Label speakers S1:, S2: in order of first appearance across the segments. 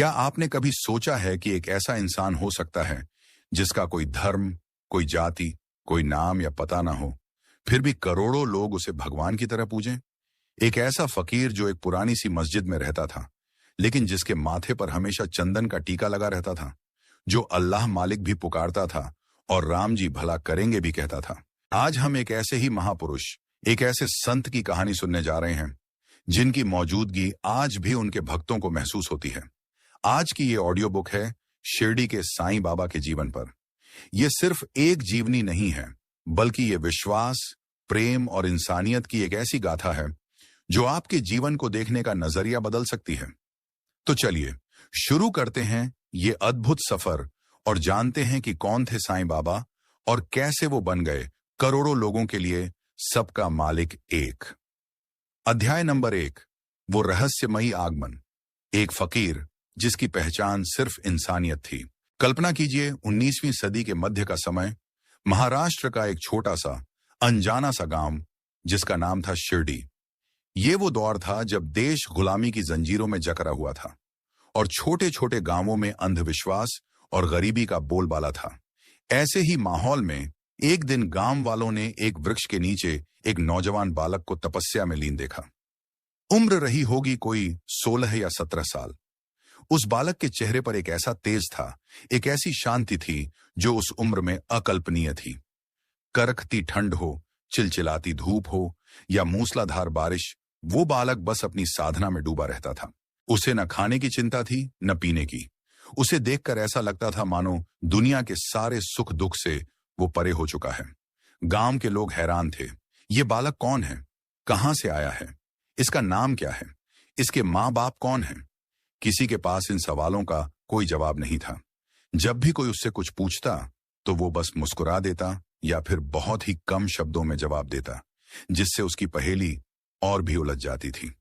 S1: क्या आपने कभी सोचा है कि एक ऐसा इंसान हो सकता है जिसका कोई धर्म, कोई जाति, कोई नाम या पता ना हो, फिर भी करोड़ों लोग उसे भगवान की तरह पूजें? एक ऐसा फकीर जो एक पुरानी सी मस्जिद में रहता था, लेकिन जिसके माथे पर हमेशा चंदन का टीका लगा रहता था, जो अल्लाह मालिक भी पुकारता था और राम जी भला करेंगे भी कहता था। आज हम एक ऐसे ही महापुरुष, एक ऐसे संत की कहानी सुनने जा रहे हैं जिनकी मौजूदगी आज भी उनके भक्तों को महसूस होती है। आज की ये ऑडियो बुक है शिरडी के साईं बाबा के जीवन पर। यह सिर्फ एक जीवनी नहीं है, बल्कि ये विश्वास, प्रेम और इंसानियत की एक ऐसी गाथा है जो आपके जीवन को देखने का नजरिया बदल सकती है। तो चलिए शुरू करते हैं ये अद्भुत सफर और जानते हैं कि कौन थे साईं बाबा और कैसे वो बन गए करोड़ों लोगों के लिए सबका मालिक एक। अध्याय नंबर 1, वो रहस्यमयी आगमन। एक फकीर जिसकी पहचान सिर्फ इंसानियत थी। कल्पना कीजिए 19वीं सदी के मध्य का समय, महाराष्ट्र का एक छोटा सा अनजाना सा गांव जिसका नाम था शिरडी। ये वो दौर था जब देश गुलामी की जंजीरों में जकड़ा हुआ था और छोटे छोटे गांवों में अंधविश्वास और गरीबी का बोलबाला था। ऐसे ही माहौल में एक दिन गांव वालों ने एक वृक्ष के नीचे एक नौजवान बालक को तपस्या में लीन देखा। उम्र रही होगी कोई 16 या 17 साल। उस बालक के चेहरे पर एक ऐसा तेज था, एक ऐसी शांति थी जो उस उम्र में अकल्पनीय थी। करखती ठंड हो, चिलचिलाती धूप हो या मूसलाधार बारिश, वो बालक बस अपनी साधना में डूबा रहता था। उसे न खाने की चिंता थी, न पीने की। उसे देखकर ऐसा लगता था मानो दुनिया के सारे सुख दुख से वो परे हो चुका है। गांव के लोग हैरान थे, ये बालक कौन है, कहां से आया है, इसका नाम क्या है, इसके माँ बाप कौन हैं? किसी के पास इन सवालों का कोई जवाब नहीं था। जब भी कोई उससे कुछ पूछता तो वो बस मुस्कुरा देता या फिर बहुत ही कम शब्दों में जवाब देता, जिससे उसकी पहेली और भी उलझ जाती थी।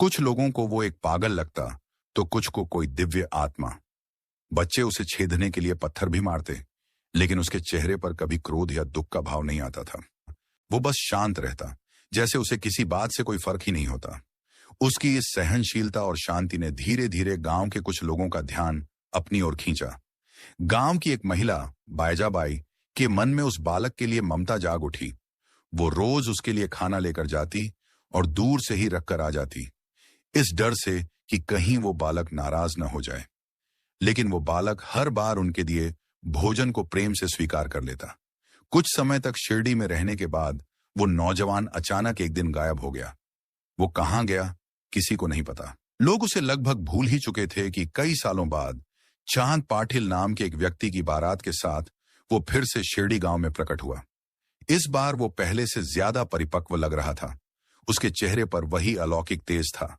S1: कुछ लोगों को वो एक पागल लगता तो कुछ को कोई दिव्य आत्मा। बच्चे उसे छेदने के लिए पत्थर भी मारते, लेकिन उसके चेहरे पर कभी क्रोध या दुख का भाव नहीं आता था। वो बस शांत रहता, जैसे उसे किसी बात से कोई फर्क ही नहीं होता। उसकी इस सहनशीलता और शांति ने धीरे धीरे गांव के कुछ लोगों का ध्यान अपनी ओर खींचा। गांव की एक महिला बायजाबाई के मन में उस बालक के लिए ममता जाग उठी। वो रोज उसके लिए खाना लेकर जाती और दूर से ही रखकर आ जाती, इस डर से कि कहीं वो बालक नाराज न हो जाए। लेकिन वो बालक हर बार उनके दिए भोजन को प्रेम से स्वीकार कर लेता। कुछ समय तक शिरडी में रहने के बाद वो नौजवान अचानक एक दिन गायब हो गया। वो कहां गया किसी को नहीं पता। लोग उसे लगभग भूल ही चुके थे कि कई सालों बाद चांद पाटिल नाम के एक व्यक्ति की बारात के साथ वो फिर से शिरडी गांव में प्रकट हुआ। इस बार वो पहले से ज्यादा परिपक्व लग रहा था। उसके चेहरे पर वही अलौकिक तेज था,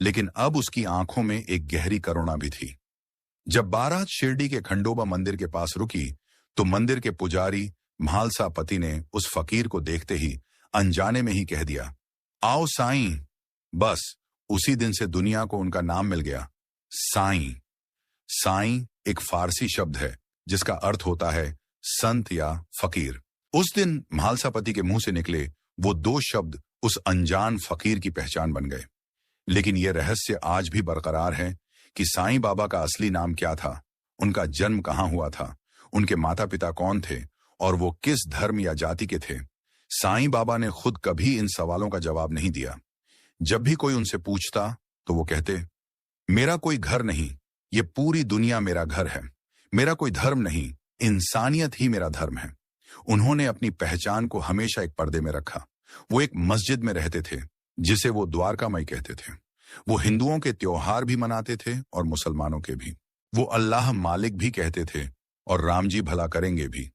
S1: लेकिन अब उसकी आंखों में एक गहरी करुणा भी थी। जब बारात शिरडी के खंडोबा मंदिर के पास रुकी तो मंदिर के पुजारी म्हालसा पति ने उस फकीर को देखते ही अनजाने में ही कह दिया, आओ साईं। बस उसी दिन से दुनिया को उनका नाम मिल गया, साईं। साईं एक फारसी शब्द है जिसका अर्थ होता है संत या फकीर। उस दिन म्हालसा पति के मुंह से निकले वो 2 शब्द उस अनजान फकीर की पहचान बन गए। लेकिन यह रहस्य आज भी बरकरार है कि साईं बाबा का असली नाम क्या था, उनका जन्म कहां हुआ था, उनके माता पिता कौन थे और वो किस धर्म या जाति के थे। साईं बाबा ने खुद कभी इन सवालों का जवाब नहीं दिया। जब भी कोई उनसे पूछता तो वो कहते, मेरा कोई घर नहीं, ये पूरी दुनिया मेरा घर है। मेरा कोई धर्म नहीं, इंसानियत ही मेरा धर्म है। उन्होंने अपनी पहचान को हमेशा एक पर्दे में रखा। वो एक मस्जिद में रहते थे जिसे वो द्वारकामई कहते थे। वो हिंदुओं के त्योहार भी मनाते थे और मुसलमानों के भी। वो अल्लाह मालिक भी कहते थे और राम जी भला करेंगे भी।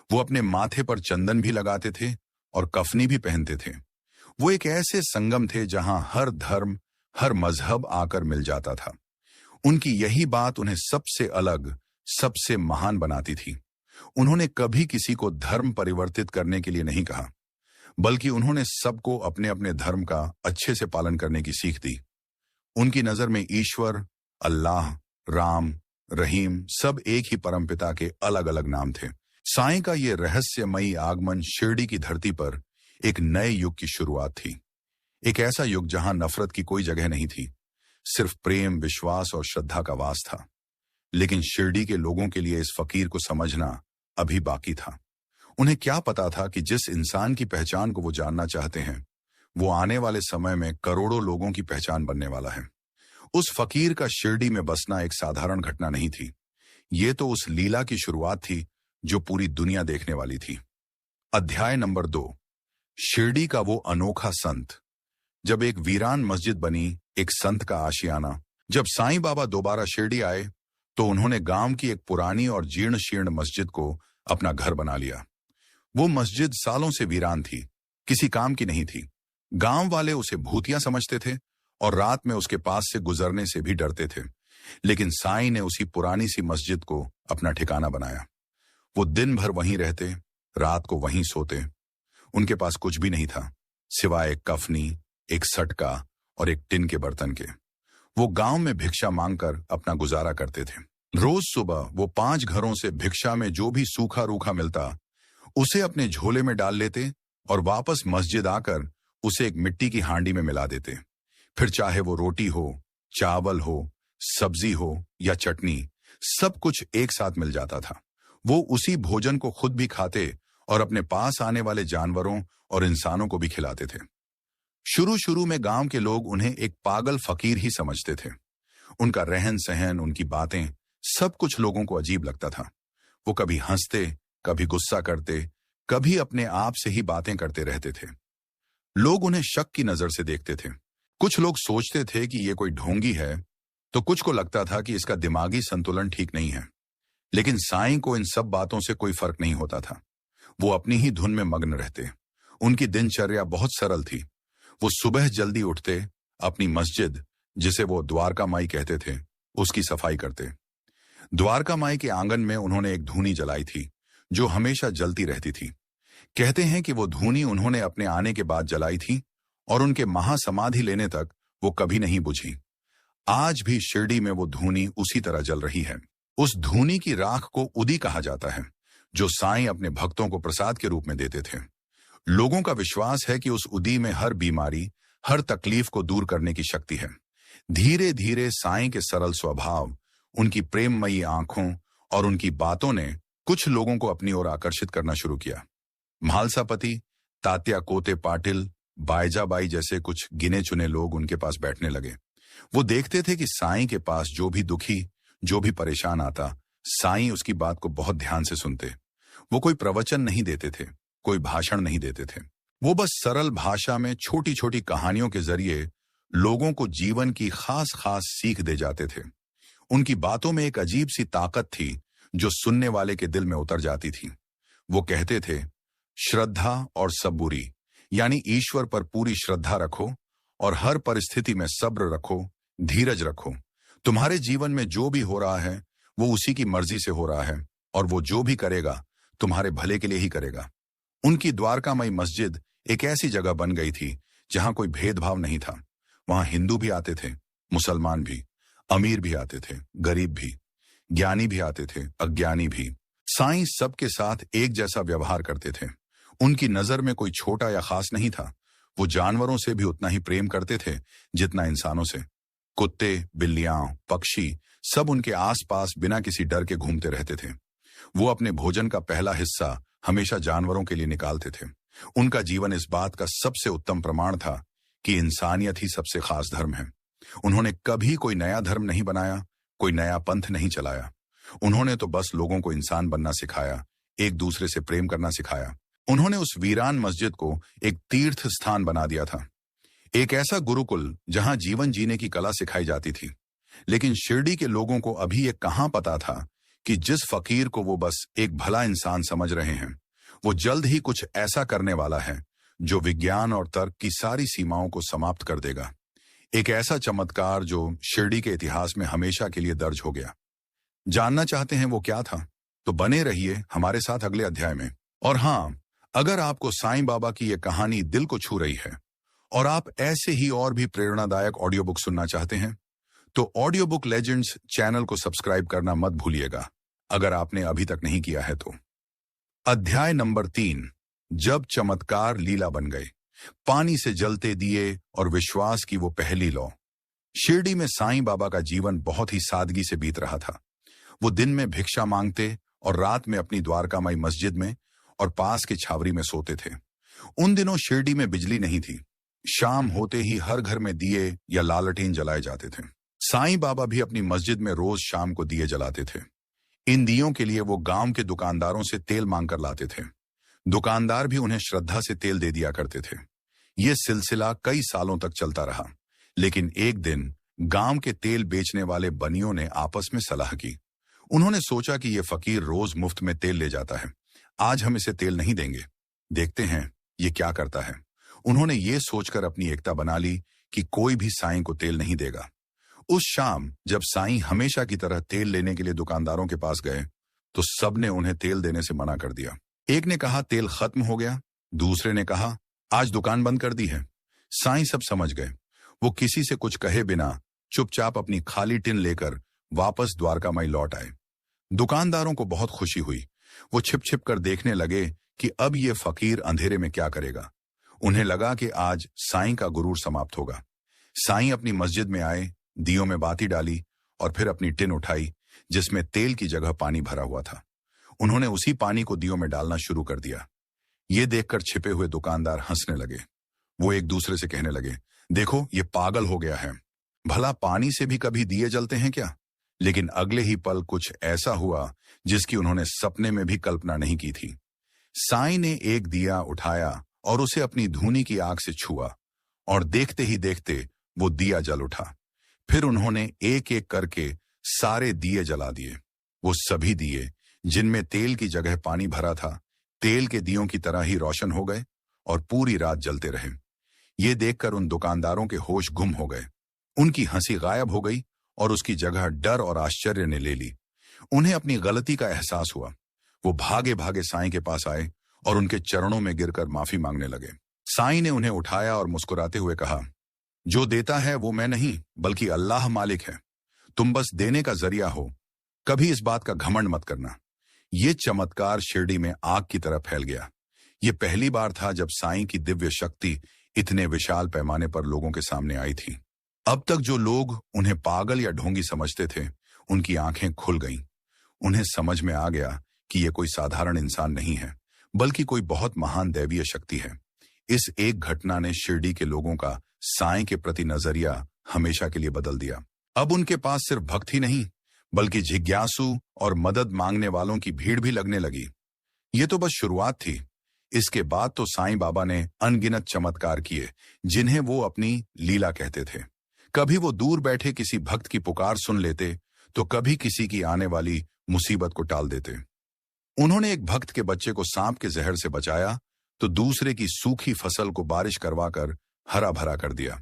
S1: वो अपने माथे पर चंदन भी लगाते थे और कफनी भी पहनते थे। वो एक ऐसे संगम थे जहां हर धर्म, हर मजहब आकर मिल जाता था। उनकी यही बात उन्हें सबसे अलग, सबसे महान बनाती थी। उन्होंने कभी किसी को धर्म परिवर्तित करने के लिए नहीं कहा, बल्कि उन्होंने सबको अपने अपने धर्म का अच्छे से पालन करने की सीख दी। उनकी नजर में ईश्वर, अल्लाह, राम, रहीम सब एक ही परमपिता के अलग अलग नाम थे। साईं का ये रहस्यमयी आगमन शिरडी की धरती पर एक नए युग की शुरुआत थी। एक ऐसा युग जहां नफरत की कोई जगह नहीं थी, सिर्फ प्रेम, विश्वास और श्रद्धा का वास था। लेकिन शिरडी के लोगों के लिए इस फकीर को समझना अभी बाकी था। उन्हें क्या पता था कि जिस इंसान की पहचान को वो जानना चाहते हैं, वो आने वाले समय में करोड़ों लोगों की पहचान बनने वाला है। उस फकीर का शिरडी में बसना एक साधारण घटना नहीं थी। ये तो उस लीला की शुरुआत थी जो पूरी दुनिया देखने वाली थी। अध्याय नंबर 2। शिरडी का वो अनोखा संत। जब एक वीरान मस्जिद बनी, एक संत का आशियाना। जब साईं बाबा दोबारा शिरडी आए तो उन्होंने गांव की एक पुरानी और जीर्ण शीर्ण मस्जिद को अपना घर बना लिया। वो मस्जिद सालों से वीरान थी, किसी काम की नहीं थी। गांव वाले उसे भूतिया समझते थे और रात में उसके पास से गुजरने से भी डरते थे। लेकिन साईं ने उसी पुरानी सी मस्जिद को अपना ठिकाना बनाया। वो दिन भर वहीं रहते, रात को वहीं सोते। उनके पास कुछ भी नहीं था सिवाय एक कफनी, एक सटका और एक टिन के बर्तन के। वो गांव में भिक्षा मांगकर अपना गुजारा करते थे। रोज सुबह वो 5 घरों से भिक्षा में जो भी सूखा रूखा मिलता उसे अपने झोले में डाल लेते और वापस मस्जिद आकर उसे एक मिट्टी की हांडी में मिला देते। फिर चाहे वो रोटी हो, चावल हो, सब्जी हो या चटनी, सब कुछ एक साथ मिल जाता था। वो उसी भोजन को खुद भी खाते और अपने पास आने वाले जानवरों और इंसानों को भी खिलाते थे। शुरू शुरू में गांव के लोग उन्हें एक पागल फकीर ही समझते थे। उनका रहन सहन, उनकी बातें, सब कुछ लोगों को अजीब लगता था। वो कभी हंसते, कभी गुस्सा करते, कभी अपने आप से ही बातें करते रहते थे। लोग उन्हें शक की नजर से देखते थे। कुछ लोग सोचते थे कि ये कोई ढोंगी है, तो कुछ को लगता था कि इसका दिमागी संतुलन ठीक नहीं है। लेकिन साईं को इन सब बातों से कोई फर्क नहीं होता था। वो अपनी ही धुन में मग्न रहते। उनकी दिनचर्या बहुत सरल थी। वो सुबह जल्दी उठते, अपनी मस्जिद, जिसे वो द्वारका माई कहते थे, उसकी सफाई करते। द्वारका माई के आंगन में उन्होंने एक धूनी जलाई थी जो हमेशा जलती रहती थी। कहते हैं कि वो धूनी उन्होंने अपने आने के बाद जलाई थी और उनके महासमाधि लेने तक वो कभी नहीं बुझी। आज भी शिरडी में वो धूनी उसी तरह जल रही है। उस धूनी की राख को उदी कहा जाता है, जो साईं अपने भक्तों को प्रसाद के रूप में देते थे। लोगों का विश्वास है कि उस उदी में हर बीमारी, हर तकलीफ को दूर करने की शक्ति है। धीरे धीरे साईं के सरल स्वभाव, उनकी प्रेममयी आंखों और उनकी बातों ने कुछ लोगों को अपनी ओर आकर्षित करना शुरू किया। म्हालसापति, तात्या कोते पाटिल, बायजाबाई जैसे कुछ गिने चुने लोग उनके पास बैठने लगे। वो देखते थे कि साईं के पास जो भी दुखी, जो भी परेशान आता, साईं उसकी बात को बहुत ध्यान से सुनते। वो कोई प्रवचन नहीं देते थे, कोई भाषण नहीं देते थे। वो बस सरल भाषा में छोटी छोटी कहानियों के जरिए लोगों को जीवन की खास खास सीख दे जाते थे। उनकी बातों में एक अजीब सी ताकत थी जो सुनने वाले के दिल में उतर जाती थी। वो कहते थे, श्रद्धा और सबूरी, यानी ईश्वर पर पूरी श्रद्धा रखो और हर परिस्थिति में सब्र रखो, धीरज रखो। तुम्हारे जीवन में जो भी हो रहा है वो उसी की मर्जी से हो रहा है और वो जो भी करेगा तुम्हारे भले के लिए ही करेगा। उनकी द्वारकामयी मस्जिद एक ऐसी जगह बन गई थी जहां कोई भेदभाव नहीं था। वहां हिंदू भी आते थे, मुसलमान भी, अमीर भी आते थे, गरीब भी, ज्ञानी भी आते थे, अज्ञानी भी। साईं सबके साथ एक जैसा व्यवहार करते थे। उनकी नजर में कोई छोटा या खास नहीं था। वो जानवरों से भी उतना ही प्रेम करते थे जितना इंसानों से। कुत्ते, बिल्लियां, पक्षी सब उनके आसपास बिना किसी डर के घूमते रहते थे। वो अपने भोजन का पहला हिस्सा हमेशा जानवरों के लिए निकालते थे। उनका जीवन इस बात का सबसे उत्तम प्रमाण था कि इंसानियत ही सबसे खास धर्म है। उन्होंने कभी कोई नया धर्म नहीं बनाया, कोई नया पंथ नहीं चलाया। उन्होंने तो बस लोगों को इंसान बनना सिखाया, एक दूसरे से प्रेम करना सिखाया। उन्होंने उस वीरान मस्जिद को एक तीर्थ स्थान बना दिया था, एक ऐसा गुरुकुल जहां जीवन जीने की कला सिखाई जाती थी। लेकिन शिरडी के लोगों को अभी ये कहां पता था कि जिस फकीर को वो बस एक भला इंसान समझ रहे हैं, वो जल्द ही कुछ ऐसा करने वाला है जो विज्ञान और तर्क की सारी सीमाओं को समाप्त कर देगा। एक ऐसा चमत्कार जो शिरडी के इतिहास में हमेशा के लिए दर्ज हो गया। जानना चाहते हैं वो क्या था? तो बने रहिए हमारे साथ अगले अध्याय में। और हाँ, अगर आपको साईं बाबा की ये कहानी दिल को छू रही है और आप ऐसे ही और भी प्रेरणादायक ऑडियो बुक सुनना चाहते हैं, तो ऑडियो बुक लेजेंड्स चैनल को सब्सक्राइब करना मत भूलिएगा, अगर आपने अभी तक नहीं किया है तो। अध्याय नंबर 3, जब चमत्कार लीला बन गए। पानी से जलते दिए और विश्वास की वो पहली लौ। शिरडी में साईं बाबा का जीवन बहुत ही सादगी से बीत रहा था। वो दिन में भिक्षा मांगते और रात में अपनी द्वारकामाई मस्जिद में और पास की छावरी में सोते थे। उन दिनों शिरडी में बिजली नहीं थी। शाम होते ही हर घर में दिए या लालटेन जलाए जाते थे। साईं बाबा भी अपनी मस्जिद में रोज शाम को दिए जलाते थे। इन दियों के लिए वो गांव के दुकानदारों से तेल मांगकर लाते थे। दुकानदार भी उन्हें श्रद्धा से तेल दे दिया करते थे। ये सिलसिला कई सालों तक चलता रहा, लेकिन एक दिन गांव के तेल बेचने वाले बनियों ने आपस में सलाह की। उन्होंने सोचा कि ये फकीर रोज मुफ्त में तेल ले जाता है, आज हम इसे तेल नहीं देंगे, देखते हैं ये क्या करता है। उन्होंने ये सोचकर अपनी एकता बना ली कि कोई भी साईं को तेल नहीं देगा। उस शाम जब साईं हमेशा की तरह तेल लेने के लिए दुकानदारों के पास गए, तो सबने उन्हें तेल देने से मना कर दिया। एक ने कहा तेल खत्म हो गया, दूसरे ने कहा आज दुकान बंद कर दी है। साईं सब समझ गए। वो किसी से कुछ कहे बिना चुपचाप अपनी खाली टिन लेकर वापस द्वारकामाई लौट आए। दुकानदारों को बहुत खुशी हुई। वो छिप छिप कर देखने लगे कि अब ये फकीर अंधेरे में क्या करेगा। उन्हें लगा कि आज साईं का गुरूर समाप्त होगा। साईं अपनी मस्जिद में आए, दियों में बाती डाली और फिर अपनी टिन उठाई जिसमें तेल की जगह पानी भरा हुआ था। उन्होंने उसी पानी को दियों में डालना शुरू कर दिया। ये देखकर छिपे हुए दुकानदार हंसने लगे। वो एक दूसरे से कहने लगे, देखो ये पागल हो गया है, भला पानी से भी कभी दिए जलते हैं क्या। लेकिन अगले ही पल कुछ ऐसा हुआ जिसकी उन्होंने सपने में भी कल्पना नहीं की थी। साईं ने एक दिया उठाया और उसे अपनी धूनी की आग से छुआ और देखते ही देखते वो दिया जल उठा। फिर उन्होंने एक एक करके सारे दिए जला दिए। वो सभी दिए जिनमें तेल की जगह पानी भरा था, तेल के दियों की तरह ही रोशन हो गए और पूरी रात जलते रहे। ये देखकर उन दुकानदारों के होश गुम हो गए। उनकी हंसी गायब हो गई और उसकी जगह डर और आश्चर्य ने ले ली। उन्हें अपनी गलती का एहसास हुआ। वो भागे भागे साईं के पास आए और उनके चरणों में गिरकर माफी मांगने लगे। साईं ने उन्हें उठाया और मुस्कुराते हुए कहा, जो देता है वो मैं नहीं बल्कि अल्लाह मालिक है। तुम बस देने का जरिया हो, कभी इस बात का घमंड मत करना। ये चमत्कार शिरडी में आग की तरह फैल गया। ये पहली बार था जब साईं की दिव्य शक्ति इतने विशाल पैमाने पर लोगों के सामने आई थी। अब तक जो लोग उन्हें पागल या ढोंगी समझते थे, उनकी आंखें खुल गईं। उन्हें समझ में आ गया कि ये कोई साधारण इंसान नहीं है, बल्कि कोई बहुत महान दैवीय शक्ति है। इस एक घटना ने शिरडी के लोगों का साईं के प्रति नजरिया हमेशा के लिए बदल दिया। अब उनके पास सिर्फ भक्त ही नहीं, बल्कि जिज्ञासु और मदद मांगने वालों की भीड़ भी लगने लगी। ये तो बस शुरुआत थी। इसके बाद तो साईं बाबा ने अनगिनत चमत्कार किए, जिन्हें वो अपनी लीला कहते थे। कभी वो दूर बैठे किसी भक्त की पुकार सुन लेते, तो कभी किसी की आने वाली मुसीबत को टाल देते। उन्होंने एक भक्त के बच्चे को सांप के जहर से बचाया, तो दूसरे की सूखी फसल को बारिश करवाकर हरा भरा कर दिया।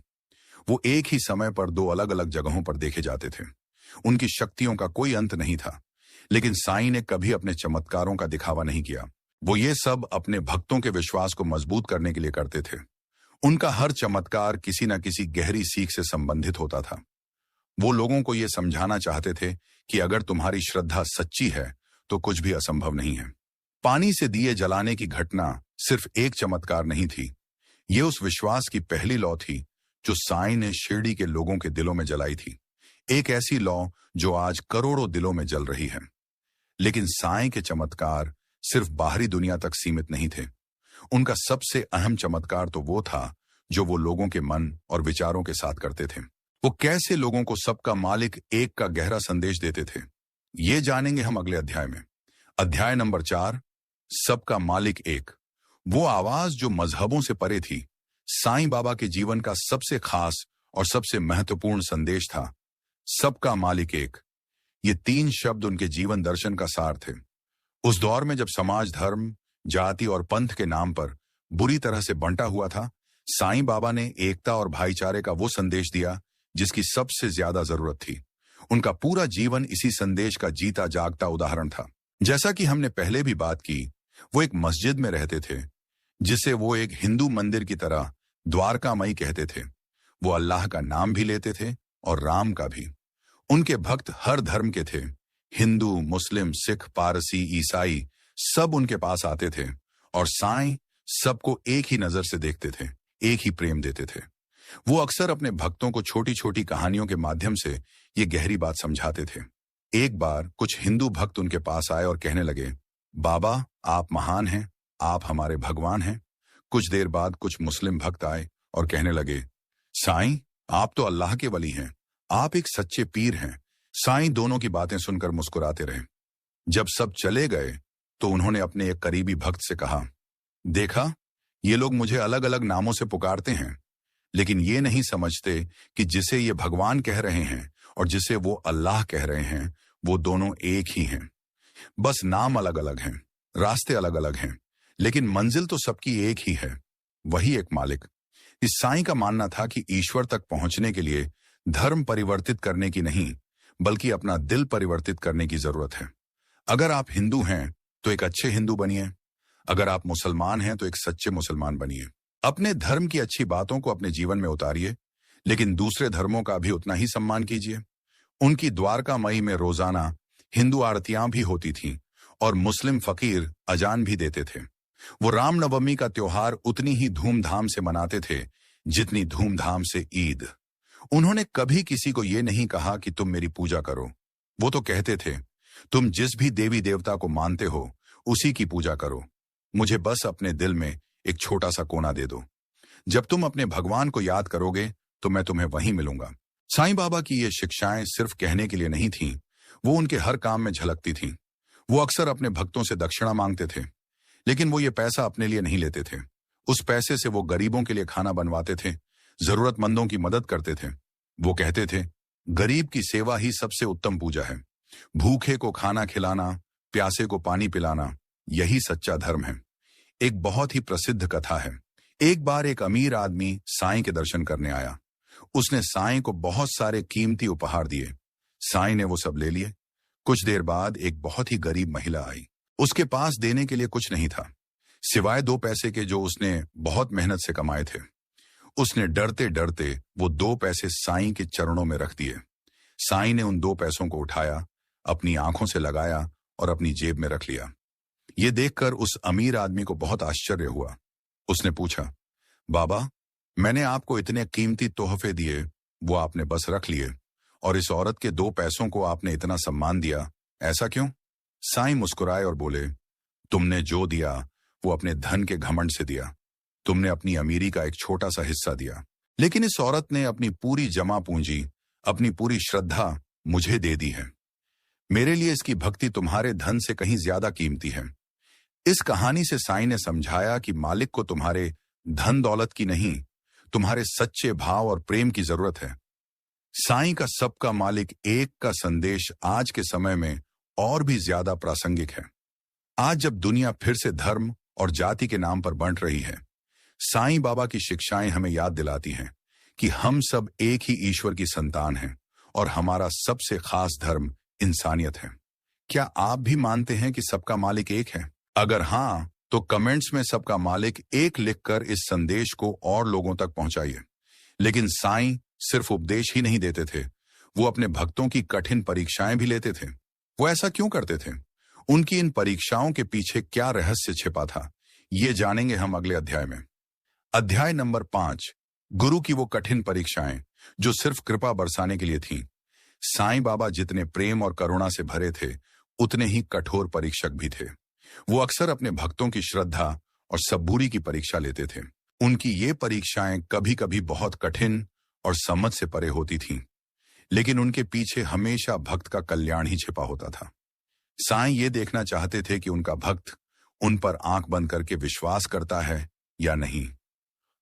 S1: वो एक ही समय पर दो अलग अलग जगहों पर देखे जाते थे। उनकी शक्तियों का कोई अंत नहीं था, लेकिन साईं ने कभी अपने चमत्कारों का दिखावा नहीं किया। वो ये सब अपने भक्तों के विश्वास को मजबूत करने के लिए करते थे। उनका हर चमत्कार किसी न किसी गहरी सीख से संबंधित होता था। वो लोगों को ये समझाना चाहते थे कि अगर तुम्हारी श्रद्धा सच्ची है तो कुछ भी असंभव नहीं है। पानी से दिए जलाने की घटना सिर्फ एक चमत्कार नहीं थी, ये उस विश्वास की पहली लौ थी जो साईं ने शिरडी के लोगों के दिलों में जलाई थी। एक ऐसी लौ जो आज करोड़ों दिलों में जल रही है। लेकिन साईं के चमत्कार सिर्फ बाहरी दुनिया तक सीमित नहीं थे। उनका सबसे अहम चमत्कार तो वो था जो वो लोगों के मन और विचारों के साथ करते थे। वो कैसे लोगों को सबका मालिक एक का गहरा संदेश देते थे, ये जानेंगे हम अगले अध्याय में। अध्याय नंबर 4, सबका मालिक एक। वो आवाज जो मजहबों से परे थी। साईं बाबा के जीवन का सबसे खास और सबसे महत्वपूर्ण संदेश था सबका मालिक एक। ये 3 शब्द उनके जीवन दर्शन का सार थे। उस दौर में जब समाज धर्म, जाति और पंथ के नाम पर बुरी तरह से बंटा हुआ था, साईं बाबा ने एकता और भाईचारे का वो संदेश दिया जिसकी सबसे ज्यादा जरूरत थी। उनका पूरा जीवन इसी संदेश का जीता जागता उदाहरण था। जैसा कि हमने पहले भी बात की, वो एक मस्जिद में रहते थे जिसे वो एक हिंदू मंदिर की तरह द्वारकामाई कहते थे। वो अल्लाह का नाम भी लेते थे और राम का भी। उनके भक्त हर धर्म के थे, हिंदू, मुस्लिम, सिख, पारसी, ईसाई, सब उनके पास आते थे और साईं सबको एक ही नजर से देखते थे, एक ही प्रेम देते थे। वो अक्सर अपने भक्तों को छोटी छोटी कहानियों के माध्यम से ये गहरी बात समझाते थे। एक बार कुछ हिंदू भक्त उनके पास आए और कहने लगे, बाबा आप महान हैं, आप हमारे भगवान हैं। कुछ देर बाद कुछ मुस्लिम भक्त आए और कहने लगे, साईं आप तो अल्लाह के वली हैं, आप एक सच्चे पीर हैं। साईं दोनों की बातें सुनकर मुस्कुराते रहे। जब सब चले गए तो उन्होंने अपने एक करीबी भक्त से कहा, देखा ये लोग मुझे अलग अलग नामों से पुकारते हैं, लेकिन ये नहीं समझते कि जिसे ये भगवान कह रहे हैं और जिसे वो अल्लाह कह रहे हैं वो दोनों एक ही हैं। बस नाम अलग अलग हैं, रास्ते अलग अलग हैं, लेकिन मंजिल तो सबकी एक ही है, वही एक मालिक। इस साईं का मानना था कि ईश्वर तक पहुंचने के लिए धर्म परिवर्तित करने की नहीं, बल्कि अपना दिल परिवर्तित करने की जरूरत है। अगर आप हिंदू हैं तो एक अच्छे हिंदू बनिए, अगर आप मुसलमान हैं तो एक सच्चे मुसलमान बनिए। अपने धर्म की अच्छी बातों को अपने जीवन में उतारिए, लेकिन दूसरे धर्मों का भी उतना ही सम्मान कीजिए। उनकी द्वारकामयी में रोजाना हिंदू आरतियां भी होती थीं और मुस्लिम फकीर अजान भी देते थे। वो रामनवमी का त्योहार उतनी ही धूमधाम से मनाते थे जितनी धूमधाम से ईद। उन्होंने कभी किसी को ये नहीं कहा कि तुम मेरी पूजा करो। वो तो कहते थे, तुम जिस भी देवी देवता को मानते हो उसी की पूजा करो, मुझे बस अपने दिल में एक छोटा सा कोना दे दो। जब तुम अपने भगवान को याद करोगे तो मैं तुम्हें वहीं मिलूंगा। साईं बाबा की ये शिक्षाएं सिर्फ कहने के लिए नहीं थीं, वो उनके हर काम में झलकती थीं। वो अक्सर अपने भक्तों से दक्षिणा मांगते थे, लेकिन वो ये पैसा अपने लिए नहीं लेते थे। उस पैसे से वो गरीबों के लिए खाना बनवाते थे, जरूरतमंदों की मदद करते थे। वो कहते थे, गरीब की सेवा ही सबसे उत्तम पूजा है। भूखे को खाना खिलाना, प्यासे को पानी पिलाना, यही सच्चा धर्म है। एक बहुत ही प्रसिद्ध कथा है। एक बार एक अमीर आदमी साईं के दर्शन करने आया। उसने साईं को बहुत सारे कीमती उपहार दिए। साईं ने वो सब ले लिए। कुछ देर बाद एक बहुत ही गरीब महिला आई। उसके पास देने के लिए कुछ नहीं था, सिवाय 2 पैसे के जो उसने बहुत मेहनत से कमाए थे। उसने डरते डरते वो 2 पैसे साईं के चरणों में रख दिए। साईं ने उन 2 पैसों को उठाया, अपनी आंखों से लगाया और अपनी जेब में रख लिया। ये देखकर उस अमीर आदमी को बहुत आश्चर्य हुआ। उसने पूछा, बाबा मैंने आपको इतने कीमती तोहफे दिए, वो आपने बस रख लिए, और इस औरत के 2 पैसों को आपने इतना सम्मान दिया, ऐसा क्यों? साईं मुस्कुराए और बोले, तुमने जो दिया वो अपने धन के घमंड से दिया। तुमने अपनी अमीरी का एक छोटा सा हिस्सा दिया, लेकिन इस औरत ने अपनी पूरी जमा पूंजी, अपनी पूरी श्रद्धा मुझे दे दी है। मेरे लिए इसकी भक्ति तुम्हारे धन से कहीं ज्यादा कीमती है। इस कहानी से साईं ने समझाया कि मालिक को तुम्हारे धन दौलत की नहीं, तुम्हारे सच्चे भाव और प्रेम की जरूरत है। साईं का सबका मालिक एक का संदेश आज के समय में और भी ज्यादा प्रासंगिक है। आज जब दुनिया फिर से धर्म और जाति के नाम पर बंट रही है, साईं बाबा की शिक्षाएं हमें याद दिलाती हैं कि हम सब एक ही ईश्वर की संतान हैं और हमारा सबसे खास धर्म इंसानियत है। क्या आप भी मानते हैं कि सबका मालिक एक है? अगर हां, तो कमेंट्स में सबका मालिक एक लिखकर इस संदेश को और लोगों तक पहुंचाइए। लेकिन साईं सिर्फ उपदेश ही नहीं देते थे, वो अपने भक्तों की कठिन परीक्षाएं भी लेते थे। वो ऐसा क्यों करते थे? उनकी इन परीक्षाओं के पीछे क्या रहस्य छिपा था, ये जानेंगे हम अगले अध्याय में। अध्याय नंबर 5, गुरु की वो कठिन परीक्षाएं जो सिर्फ कृपा बरसाने के लिए थीं। साईं बाबा जितने प्रेम और करुणा से भरे थे, उतने ही कठोर परीक्षक भी थे। वो अक्सर अपने भक्तों की श्रद्धा और सबूरी की परीक्षा लेते थे। उनकी ये परीक्षाएं कभी कभी बहुत कठिन और समझ से परे होती थीं, लेकिन उनके पीछे हमेशा भक्त का कल्याण ही छिपा होता था। साईं ये देखना चाहते थे कि उनका भक्त उन पर आंख बंद करके विश्वास करता है या नहीं।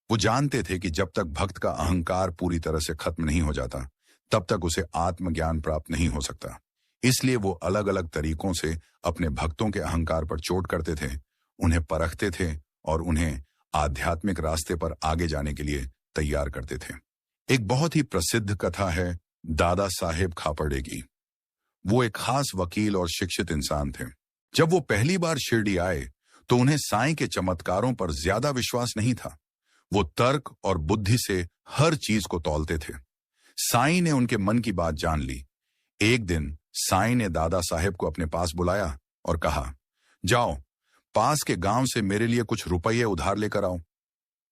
S1: वो जानते थे कि जब तक भक्त का अहंकार पूरी तरह से खत्म नहीं हो जाता, तब तक उसे आत्मज्ञान प्राप्त नहीं हो सकता। इसलिए वो अलग अलग तरीकों से अपने भक्तों के अहंकार पर चोट करते थे, उन्हें परखते थे और उन्हें आध्यात्मिक रास्ते पर आगे जाने के लिए तैयार करते थे। एक बहुत ही प्रसिद्ध कथा है दादा साहेब खापर्डे की। वो एक खास वकील और शिक्षित इंसान थे। जब वो पहली बार शिरडी आए तो उन्हें साईं के चमत्कारों पर ज्यादा विश्वास नहीं था। वो तर्क और बुद्धि से हर चीज को तौलते थे। साईं ने उनके मन की बात जान ली। एक दिन साईं ने दादा साहेब को अपने पास बुलाया और कहा, जाओ पास के गांव से मेरे लिए कुछ रुपये उधार लेकर आओ।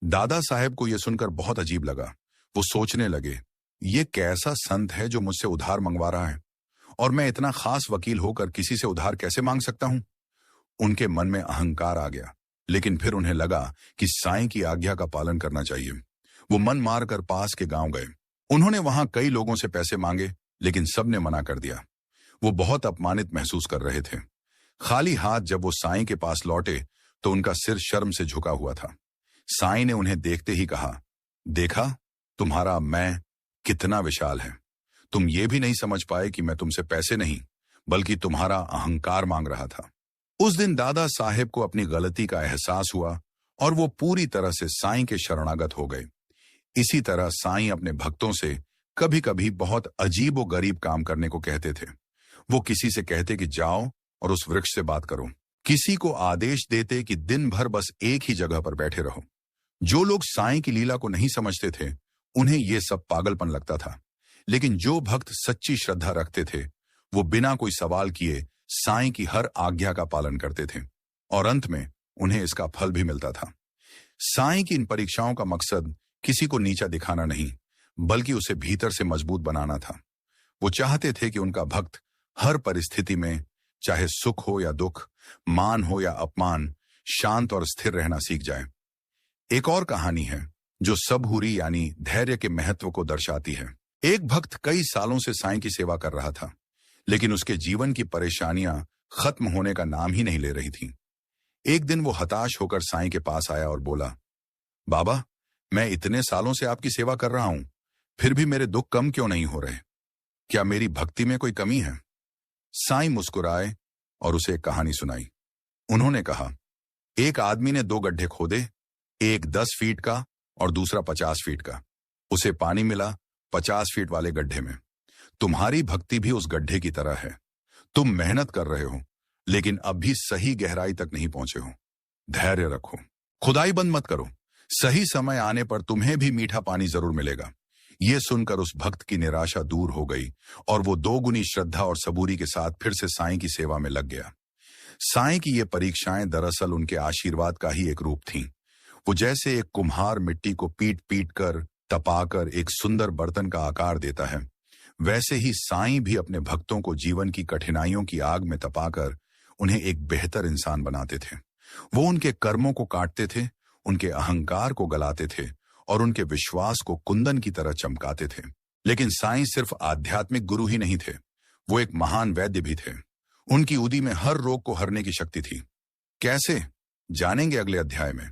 S1: दादा साहेब को यह सुनकर बहुत अजीब लगा। वो सोचने लगे, ये कैसा संत है जो मुझसे उधार मंगवा रहा है, और मैं इतना खास वकील होकर किसी से उधार कैसे मांग सकता हूं। उनके मन में अहंकार आ गया, लेकिन फिर उन्हें लगा कि साईं की आज्ञा का पालन करना चाहिए। वो मन मारकर पास के गांव गए। उन्होंने वहां कई लोगों से पैसे मांगे, लेकिन सबने मना कर दिया। वो बहुत अपमानित महसूस कर रहे थे। खाली हाथ जब वो साईं के पास लौटे तो उनका सिर शर्म से झुका हुआ था। साईं ने उन्हें देखते ही कहा, देखा, तुम्हारा मैं कितना विशाल है। तुम ये भी नहीं समझ पाए कि मैं तुमसे पैसे नहीं बल्कि तुम्हारा अहंकार मांग रहा था। उस दिन दादा साहेब को अपनी गलती का एहसास हुआ और वो पूरी तरह से साईं के शरणागत हो गए। इसी तरह साईं अपने भक्तों से कभी कभी बहुत अजीब व गरीब काम करने को कहते थे। वो किसी से कहते कि जाओ और उस वृक्ष से बात करो, किसी को आदेश देते कि दिन भर बस एक ही जगह पर बैठे रहो। जो लोग साईं की लीला को नहीं समझते थे उन्हें यह सब पागलपन लगता था, लेकिन जो भक्त सच्ची श्रद्धा रखते थे वो बिना कोई सवाल किए साईं की हर आज्ञा का पालन करते थे और अंत में उन्हें इसका फल भी मिलता था। साईं की इन परीक्षाओं का मकसद किसी को नीचा दिखाना नहीं बल्कि उसे भीतर से मजबूत बनाना था। वो चाहते थे कि उनका भक्त हर परिस्थिति में, चाहे सुख हो या दुख, मान हो या अपमान, शांत और स्थिर रहना सीख जाए। एक और कहानी है जो सबूरी यानी धैर्य के महत्व को दर्शाती है। एक भक्त कई सालों से साईं की सेवा कर रहा था, लेकिन उसके जीवन की परेशानियां खत्म होने का नाम ही नहीं ले रही थीं। एक दिन वो हताश होकर साईं के पास आया और बोला, बाबा, मैं इतने सालों से आपकी सेवा कर रहा हूं, फिर भी मेरे दुख कम क्यों नहीं हो रहे? क्या मेरी भक्ति में कोई कमी है? साईं मुस्कुराए और उसे एक कहानी सुनाई। उन्होंने कहा, एक आदमी ने 2 गड्ढे खोदे, एक 10 फीट का और दूसरा 50 फीट का। उसे पानी मिला 50 फीट वाले गड्ढे में। तुम्हारी भक्ति भी उस गड्ढे की तरह है। तुम मेहनत कर रहे हो, लेकिन अब भी सही गहराई तक नहीं पहुंचे हो। धैर्य रखो, खुदाई बंद मत करो। सही समय आने पर तुम्हें भी मीठा पानी जरूर मिलेगा। ये सुनकर उस भक्त की निराशा दूर हो गई और वो 2 गुनी श्रद्धा और सबूरी के साथ फिर से साईं की सेवा में लग गया। साईं की ये परीक्षाएं दरअसल उनके आशीर्वाद का ही एक रूप थीं। वो जैसे एक कुम्हार मिट्टी को पीट पीट कर, तपाकर एक सुंदर बर्तन का आकार देता है, वैसे ही साईं भी अपने भक्तों को जीवन की कठिनाइयों की आग में तपाकर उन्हें एक बेहतर इंसान बनाते थे। वो उनके कर्मों को काटते थे, उनके अहंकार को गलाते थे और उनके विश्वास को कुंदन की तरह चमकाते थे। लेकिन साईं सिर्फ आध्यात्मिक गुरु ही नहीं थे, वो एक महान वैद्य भी थे। उनकी उदी में हर रोग को हरने की शक्ति थी। कैसे, जानेंगे अगले अध्याय में।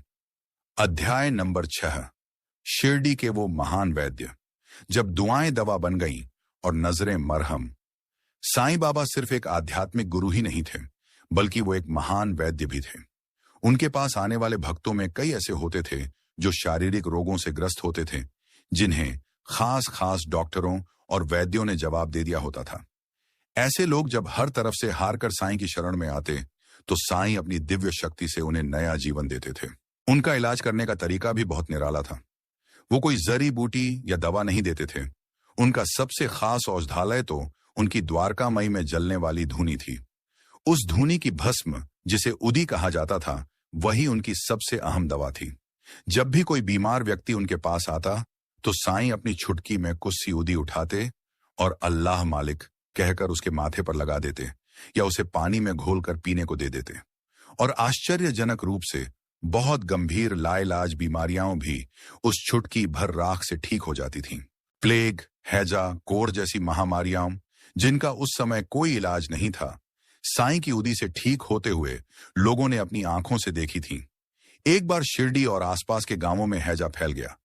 S1: अध्याय नंबर 6, शिरडी के वो महान वैद्य। जब दुआएं दवा बन गईं और नजरें मरहम। साईं बाबा सिर्फ एक आध्यात्मिक गुरु ही नहीं थे, बल्कि वो एक महान वैद्य भी थे। उनके पास आने वाले भक्तों में कई ऐसे होते थे जो शारीरिक रोगों से ग्रस्त होते थे, जिन्हें खास खास डॉक्टरों और वैद्यों ने जवाब दे दिया होता था। ऐसे लोग जब हर तरफ से हार कर साईं की शरण में आते तो साईं अपनी दिव्य शक्ति से उन्हें नया जीवन देते थे। उनका इलाज करने का तरीका भी बहुत निराला था। वो कोई जड़ी बूटी या दवा नहीं देते थे। उनका सबसे खास औषधालय तो उनकी द्वारकामयी में जलने वाली धूनी थी। उस धूनी की भस्म, जिसे उदी कहा जाता था, वही उनकी सबसे अहम दवा थी। जब भी कोई बीमार व्यक्ति उनके पास आता तो साईं अपनी छुटकी में कुछ सी उदी उठाते और अल्लाह मालिक कहकर उसके माथे पर लगा देते या उसे पानी में घोलकर पीने को दे देते। और आश्चर्यजनक रूप से बहुत गंभीर लाइलाज बीमारियां भी उस छुटकी भर राख से ठीक हो जाती थीं। प्लेग, हैजा, कोढ़ जैसी महामारियां जिनका उस समय कोई इलाज नहीं था, साईं की उदी से ठीक होते हुए लोगों ने अपनी आंखों से देखी थी। एक बार शिरडी और आसपास के गांवों में हैजा फैल गया।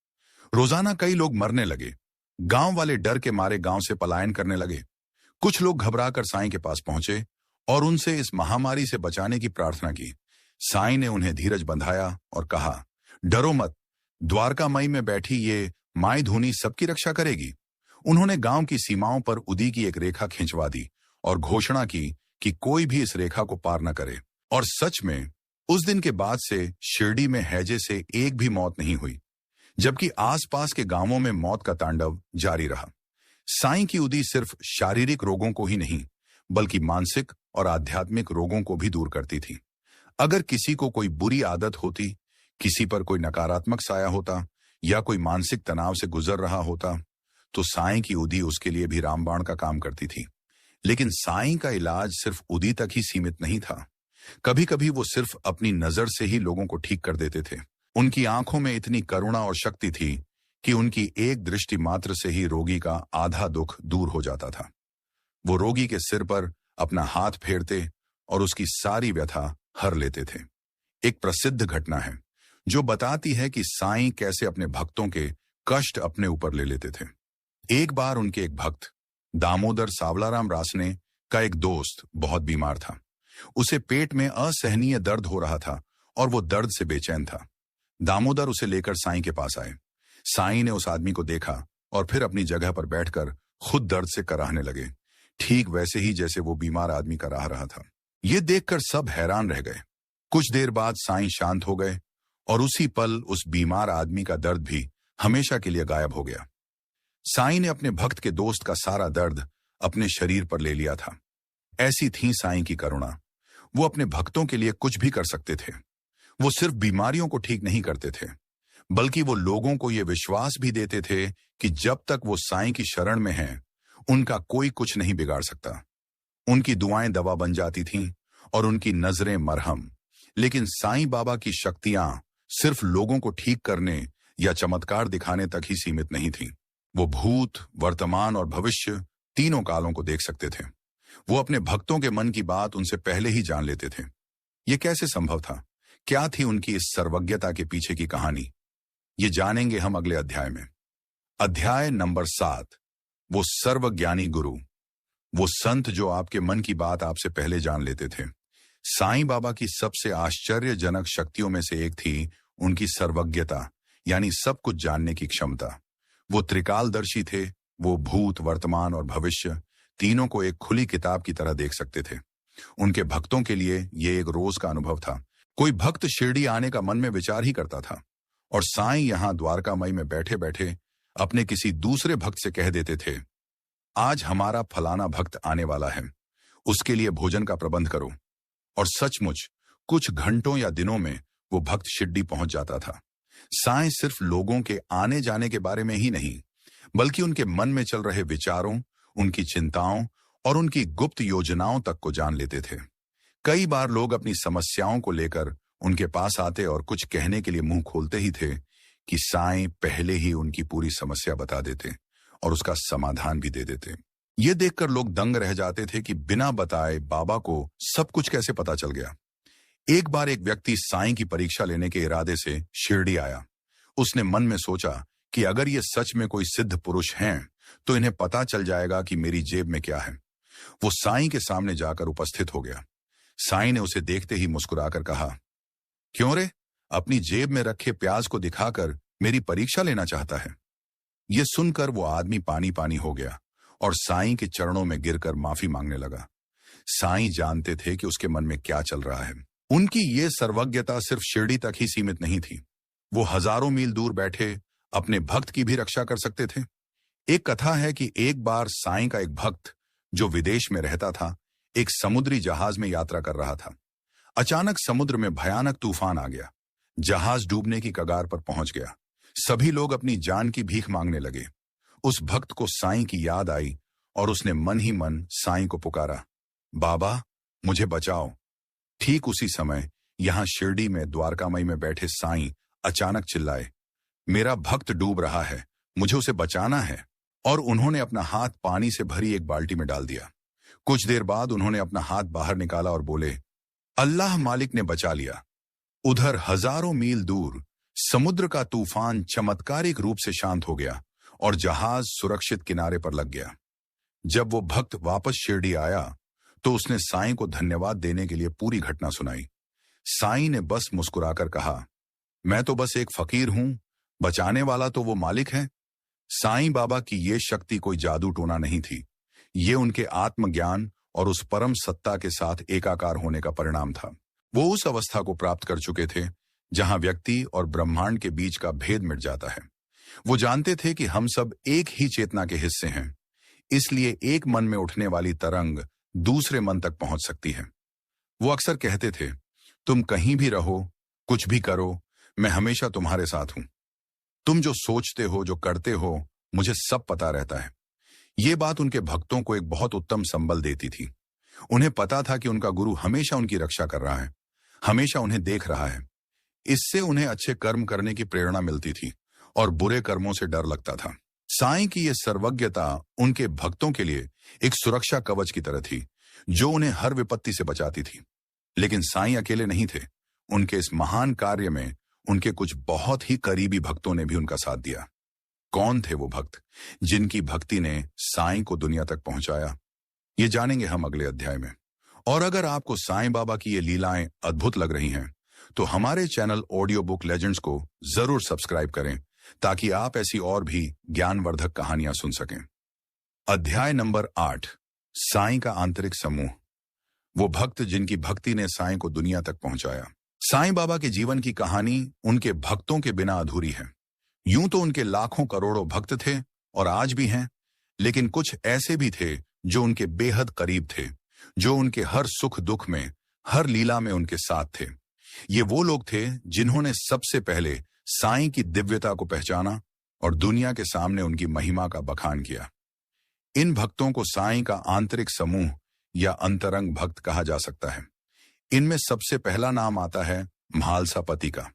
S1: रोजाना कई लोग मरने लगे। गांव वाले डर के मारे गांव से पलायन करने लगे। कुछ लोग घबराकर साईं के पास पहुंचे और उनसे इस महामारी से बचाने की प्रार्थना की। साईं ने उन्हें धीरज बंधाया और कहा, डरो मत, द्वारकामयी में बैठी ये माई धूनी सबकी रक्षा करेगी। उन्होंने गांव की सीमाओं पर उदी की एक रेखा खिंचवा दी और घोषणा की कि कोई भी इस रेखा को पार न करे। और सच में उस दिन के बाद से शिरडी में हैजे से एक भी मौत नहीं हुई, जबकि आसपास के गांवों में मौत का तांडव जारी रहा। साईं की उदी सिर्फ शारीरिक रोगों को ही नहीं बल्कि मानसिक और आध्यात्मिक रोगों को भी दूर करती थी। अगर किसी को कोई बुरी आदत होती, किसी पर कोई नकारात्मक साया होता या कोई मानसिक तनाव से गुजर रहा होता तो साईं की उदी उसके लिए भी रामबाण का काम करती थी। लेकिन साईं का इलाज सिर्फ उदी तक ही सीमित नहीं था। कभी कभी वो सिर्फ अपनी नजर से ही लोगों को ठीक कर देते थे। उनकी आंखों में इतनी करुणा और शक्ति थी कि उनकी एक दृष्टि मात्र से ही रोगी का आधा दुख दूर हो जाता था। वो रोगी के सिर पर अपना हाथ फेरते और उसकी सारी व्यथा हर लेते थे। एक प्रसिद्ध घटना है जो बताती है कि साईं कैसे अपने भक्तों के कष्ट अपने ऊपर ले लेते थे। एक बार उनके एक भक्त दामोदर सावलाराम रासने का एक दोस्त बहुत बीमार था। उसे पेट में असहनीय दर्द हो रहा था और वो दर्द से बेचैन था। दामोदर उसे लेकर साईं के पास आए। साईं ने उस आदमी को देखा और फिर अपनी जगह पर बैठकर खुद दर्द से कराहने लगे, ठीक वैसे ही जैसे वो बीमार आदमी कराह रहा था। ये देखकर सब हैरान रह गए। कुछ देर बाद साईं शांत हो गए और उसी पल उस बीमार आदमी का दर्द भी हमेशा के लिए गायब हो गया। साईं ने अपने भक्त के दोस्त का सारा दर्द अपने शरीर पर ले लिया था। ऐसी थी साईं की करुणा। वो अपने भक्तों के लिए कुछ भी कर सकते थे। वो सिर्फ बीमारियों को ठीक नहीं करते थे, बल्कि वो लोगों को ये विश्वास भी देते थे कि जब तक वो साईं की शरण में हैं, उनका कोई कुछ नहीं बिगाड़ सकता। उनकी दुआएं दवा बन जाती थीं और उनकी नजरें मरहम। लेकिन साईं बाबा की शक्तियां सिर्फ लोगों को ठीक करने या चमत्कार दिखाने तक ही सीमित नहीं थीं। वो भूत, वर्तमान और भविष्य तीनों कालों को देख सकते थे। वो अपने भक्तों के मन की बात उनसे पहले ही जान लेते थे। ये कैसे संभव था? क्या थी उनकी इस सर्वज्ञता के पीछे की कहानी? ये जानेंगे हम अगले अध्याय में। अध्याय नंबर 7, वो सर्वज्ञानी गुरु। वो संत जो आपके मन की बात आपसे पहले जान लेते थे। साईं बाबा की सबसे आश्चर्यजनक शक्तियों में से एक थी उनकी सर्वज्ञता, यानी सब कुछ जानने की क्षमता। वो त्रिकालदर्शी थे। वो भूत, वर्तमान और भविष्य तीनों को एक खुली किताब की तरह देख सकते थे। उनके भक्तों के लिए ये एक रोज का अनुभव था। कोई भक्त शिरडी आने का मन में विचार ही करता था और साईं यहां द्वारकामई में बैठे बैठे अपने किसी दूसरे भक्त से कह देते थे, आज हमारा फलाना भक्त आने वाला है, उसके लिए भोजन का प्रबंध करो। और सचमुच कुछ घंटों या दिनों में वो भक्त शिरडी पहुंच जाता था। साईं सिर्फ लोगों के आने जाने के बारे में ही नहीं, बल्कि उनके मन में चल रहे विचारों, उनकी चिंताओं और उनकी गुप्त योजनाओं तक को जान लेते थे। कई बार लोग अपनी समस्याओं को लेकर उनके पास आते और कुछ कहने के लिए मुंह खोलते ही थे कि साईं पहले ही उनकी पूरी समस्या बता देते और उसका समाधान भी दे देते। ये देखकर लोग दंग रह जाते थे कि बिना बताए बाबा को सब कुछ कैसे पता चल गया। एक बार एक व्यक्ति साईं की परीक्षा लेने के इरादे से शिरडी आया। उसने मन में सोचा कि अगर ये सच में कोई सिद्ध पुरुष हैं, तो इन्हें पता चल जाएगा कि मेरी जेब में क्या है। वो साईं के सामने जाकर उपस्थित हो गया। साईं ने उसे देखते ही मुस्कुराकर कहा, क्यों रे, अपनी जेब में रखे प्याज को दिखाकर मेरी परीक्षा लेना चाहता है? ये सुनकर वो आदमी पानी पानी हो गया और साईं के चरणों में गिरकर माफी मांगने लगा। साईं जानते थे कि उसके मन में क्या चल रहा है। उनकी ये सर्वज्ञता सिर्फ शिरडी तक ही सीमित नहीं थी। वो हजारों मील दूर बैठे अपने भक्त की भी रक्षा कर सकते थे। एक कथा है कि एक बार साईं का एक भक्त जो विदेश में रहता था, एक समुद्री जहाज में यात्रा कर रहा था। अचानक समुद्र में भयानक तूफान आ गया। जहाज डूबने की कगार पर पहुंच गया। सभी लोग अपनी जान की भीख मांगने लगे। उस भक्त को साईं की याद आई और उसने मन ही मन साईं को पुकारा, बाबा मुझे बचाओ। ठीक उसी समय यहां शिरडी में द्वारकामई में बैठे साईं अचानक चिल्लाए, मेरा भक्त डूब रहा है, मुझे उसे बचाना है। और उन्होंने अपना हाथ पानी से भरी एक बाल्टी में डाल दिया। कुछ देर बाद उन्होंने अपना हाथ बाहर निकाला और बोले, अल्लाह मालिक ने बचा लिया। उधर हजारों मील दूर समुद्र का तूफान चमत्कारिक रूप से शांत हो गया और जहाज सुरक्षित किनारे पर लग गया। जब वो भक्त वापस शिरडी आया तो उसने साईं को धन्यवाद देने के लिए पूरी घटना सुनाई। साईं ने बस मुस्कुराकर कहा, मैं तो बस एक फकीर हूं, बचाने वाला तो वो मालिक है। साईं बाबा की ये शक्ति कोई जादू टोना नहीं थी। ये उनके आत्मज्ञान और उस परम सत्ता के साथ एकाकार होने का परिणाम था। वो उस अवस्था को प्राप्त कर चुके थे जहां व्यक्ति और ब्रह्मांड के बीच का भेद मिट जाता है। वो जानते थे कि हम सब एक ही चेतना के हिस्से हैं, इसलिए एक मन में उठने वाली तरंग दूसरे मन तक पहुंच सकती है। वो अक्सर कहते थे, तुम कहीं भी रहो, कुछ भी करो, मैं हमेशा तुम्हारे साथ हूं। तुम जो सोचते हो, जो करते हो, मुझे सब पता रहता है। ये बात उनके भक्तों को एक बहुत उत्तम संबल देती थी। उन्हें पता था कि उनका गुरु हमेशा उनकी रक्षा कर रहा है, हमेशा उन्हें देख रहा है। इससे उन्हें अच्छे कर्म करने की प्रेरणा मिलती थी और बुरे कर्मों से डर लगता था। साईं की यह सर्वज्ञता उनके भक्तों के लिए एक सुरक्षा कवच की तरह थी, जो उन्हें हर विपत्ति से बचाती थी। लेकिन साईं अकेले नहीं थे। उनके इस महान कार्य में उनके कुछ बहुत ही करीबी भक्तों ने भी उनका साथ दिया। कौन थे वो भक्त जिनकी भक्ति ने साईं को दुनिया तक पहुंचाया? ये जानेंगे हम अगले अध्याय में। और अगर आपको साईं बाबा की ये लीलाएं अद्भुत लग रही हैं, तो हमारे चैनल ऑडियो बुक लेजेंड्स को जरूर सब्सक्राइब करें, ताकि आप ऐसी और भी ज्ञानवर्धक कहानियां सुन सकें। अध्याय नंबर 8, साईं का आंतरिक समूह। वो भक्त जिनकी भक्ति ने साईं को दुनिया तक पहुंचाया। साईं बाबा के जीवन की कहानी उनके भक्तों के बिना अधूरी है। यूं तो उनके लाखों करोड़ों भक्त थे और आज भी हैं, लेकिन कुछ ऐसे भी थे जो उनके बेहद करीब थे, जो उनके हर सुख दुख में, हर लीला में उनके साथ थे। ये वो लोग थे जिन्होंने सबसे पहले साईं की दिव्यता को पहचाना और दुनिया के सामने उनकी महिमा का बखान किया। इन भक्तों को साईं का आंतरिक समूह या अंतरंग भक्त कहा जा सकता है। इनमें सबसे पहला नाम आता है म्हालसापति का।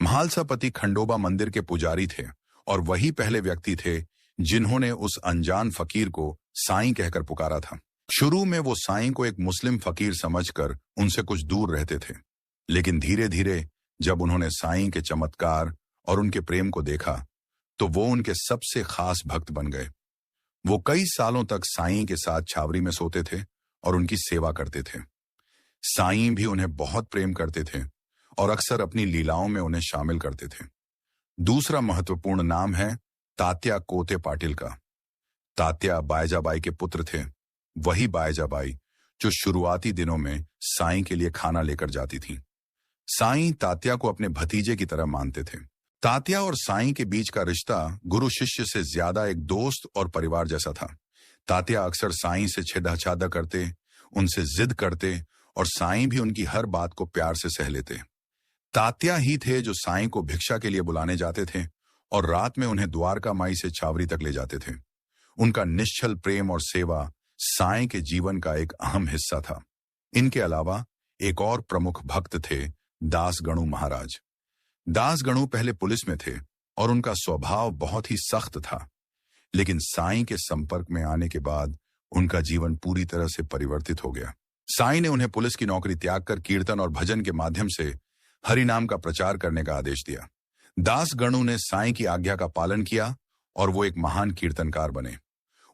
S1: म्हालसापति खंडोबा मंदिर के पुजारी थे और वही पहले व्यक्ति थे जिन्होंने उस अनजान फकीर को साईं कहकर पुकारा था। शुरू में वो साईं को एक मुस्लिम फकीर समझकर उनसे कुछ दूर रहते थे, लेकिन धीरे धीरे जब उन्होंने साईं के चमत्कार और उनके प्रेम को देखा, तो वो उनके सबसे खास भक्त बन गए। वो कई सालों तक साईं के साथ छावरी में सोते थे और उनकी सेवा करते थे। साईं भी उन्हें बहुत प्रेम करते थे और अक्सर अपनी लीलाओं में उन्हें शामिल करते थे। दूसरा महत्वपूर्ण नाम है तात्या कोते पाटिल का। तात्या बायजाबाई के पुत्र थे, वही बायजाबाई जो शुरुआती दिनों में साईं के लिए खाना लेकर जाती थी। साईं तात्या को अपने भतीजे की तरह मानते थे। तात्या और साईं के बीच का रिश्ता गुरु शिष्य से ज्यादा एक दोस्त और परिवार जैसा था। तात्या अक्सर साईं से छेड़ा करते, उनसे जिद करते और साईं भी उनकी हर बात को प्यार से सह लेते। तात्या ही थे जो साईं को भिक्षा के लिए बुलाने जाते थे और रात में उन्हें द्वारका माई से छावरी तक ले जाते थे। उनका निश्चल प्रेम और सेवा साईं के जीवन का एक अहम हिस्सा था। इनके अलावा एक और प्रमुख भक्त थे दास गणु महाराज। दास गणु पहले पुलिस में थे और उनका स्वभाव बहुत ही सख्त था, लेकिन साईं के संपर्क में आने के बाद उनका जीवन पूरी तरह से परिवर्तित हो गया। साईं ने उन्हें पुलिस की नौकरी त्याग कर कीर्तन और भजन के माध्यम से हरि नाम का प्रचार करने का आदेश दिया। दास गणु ने साईं की आज्ञा का पालन किया और वो एक महान कीर्तनकार बने।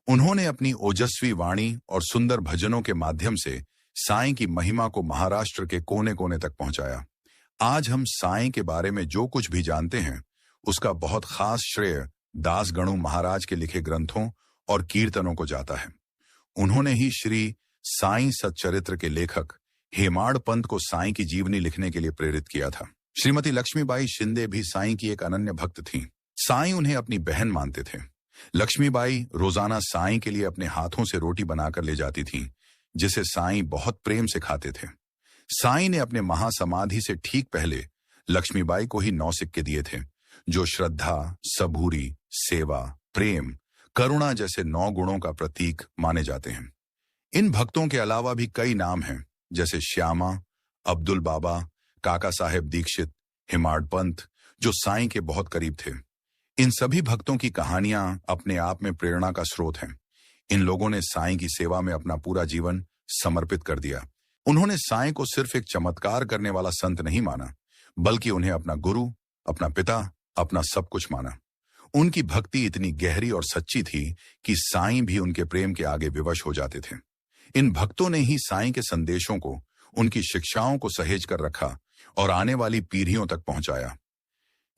S1: उन्होंने अपनी ओजस्वी वाणी और सुंदर भजनों के माध्यम से साईं की महिमा को महाराष्ट्र के कोने कोने तक पहुंचाया। आज हम साईं के बारे में जो कुछ भी जानते हैं, उसका बहुत खास श्रेय दास गणु महाराज के लिखे ग्रंथों और कीर्तनों को जाता है। उन्होंने ही श्री साईं सच्चरित्र के लेखक हेमाड़ पंत को साईं की जीवनी लिखने के लिए प्रेरित किया था। श्रीमती लक्ष्मीबाई शिंदे भी साईं की एक अनन्य भक्त थीं। साईं उन्हें अपनी बहन मानते थे। लक्ष्मीबाई रोजाना साईं के लिए अपने हाथों से रोटी बनाकर ले जाती थीं, जिसे साईं बहुत प्रेम से खाते थे। साईं ने अपने महासमाधि से ठीक पहले लक्ष्मीबाई को ही 9 सिक्के दिए थे, जो श्रद्धा, सबूरी, सेवा, प्रेम, करुणा जैसे 9 गुणों का प्रतीक माने जाते हैं। इन भक्तों के अलावा भी कई नाम हैं, जैसे श्यामा, अब्दुल बाबा, काका साहेब दीक्षित, हेमाड़ पंत, जो साईं के बहुत करीब थे। इन सभी भक्तों की कहानियां अपने आप में प्रेरणा का स्रोत हैं। इन लोगों ने साईं की सेवा में अपना पूरा जीवन समर्पित कर दिया। उन्होंने साईं को सिर्फ एक चमत्कार करने वाला संत नहीं माना, बल्कि उन्हें अपना गुरु, अपना पिता, अपना सब कुछ माना। उनकी भक्ति इतनी गहरी और सच्ची थी कि साईं भी उनके प्रेम के आगे विवश हो जाते थे। इन भक्तों ने ही साईं के संदेशों को, उनकी शिक्षाओं को सहेज कर रखा और आने वाली पीढ़ियों तक पहुंचाया।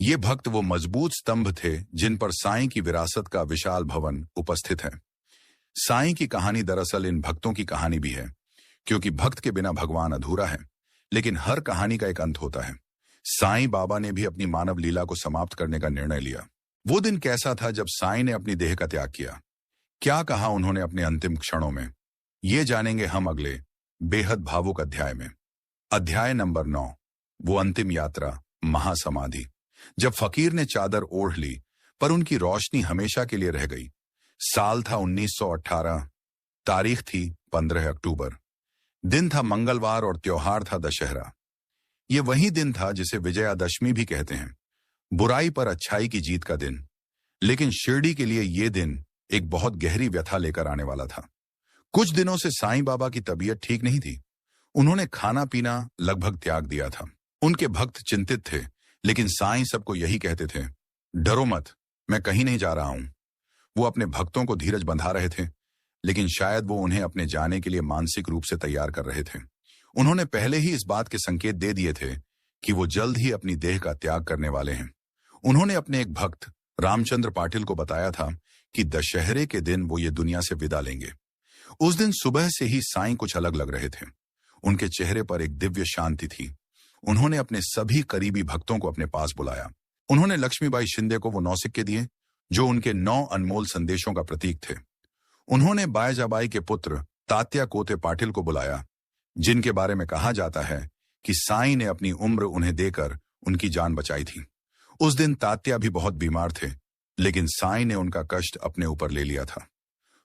S1: ये भक्त वो मजबूत स्तंभ थे जिन पर साईं की विरासत का विशाल भवन उपस्थित है। साईं की कहानी दरअसल इन भक्तों की कहानी भी है, क्योंकि भक्त के बिना भगवान अधूरा है, लेकिन हर कहानी का एक अंत होता है। साईं बाबा ने भी अपनी मानव लीला को समाप्त करने का निर्णय लिया। वो दिन कैसा था जब साईं ने अपनी देह का त्याग किया? क्या कहा उन्होंने अपने अंतिम क्षणों में? ये जानेंगे हम अगले बेहद भावुक अध्याय में। अध्याय नंबर 9, वो अंतिम यात्रा, महासमाधि। जब फकीर ने चादर ओढ़ ली, पर उनकी रोशनी हमेशा के लिए रह गई। साल था 1918, तारीख थी 15 अक्टूबर। दिन था मंगलवार और त्योहार था दशहरा। ये वही दिन था जिसे विजयादशमी भी कहते हैं, बुराई पर अच्छाई की जीत का दिन। लेकिन शिरडी के लिए ये दिन एक बहुत गहरी व्यथा लेकर आने वाला था। कुछ दिनों से साईं बाबा की तबीयत ठीक नहीं थी। उन्होंने खाना पीना लगभग त्याग दिया था। उनके भक्त चिंतित थे, लेकिन साईं सबको यही कहते थे, डरो मत, मैं कहीं नहीं जा रहा हूं। वो अपने भक्तों को धीरज बंधा रहे थे, लेकिन शायद वो उन्हें अपने जाने के लिए मानसिक रूप से तैयार कर रहे थे। उन्होंने पहले ही इस बात के संकेत दे दिए थे कि वो जल्द ही अपनी देह का त्याग करने वाले हैं। उन्होंने अपने एक भक्त रामचंद्र पाटिल को बताया था कि दशहरे के दिन वो ये दुनिया से विदा लेंगे। उस दिन सुबह से ही साईं कुछ अलग लग रहे थे। उनके चेहरे पर एक दिव्य शांति थी। उन्होंने अपने सभी करीबी भक्तों को अपने पास बुलाया। उन्होंने लक्ष्मीबाई शिंदे को वो 9 सिक्के दिए जो उनके 9 अनमोल संदेशों का प्रतीक थे। उन्होंने बायजाबाई के पुत्र तात्या कोते पाटिल को बुलाया, जिनके बारे में कहा जाता है कि साईं ने अपनी उम्र उन्हें देकर उनकी जान बचाई थी। उस दिन तात्या भी बहुत बीमार थे, लेकिन साईं ने उनका कष्ट अपने ऊपर ले लिया था।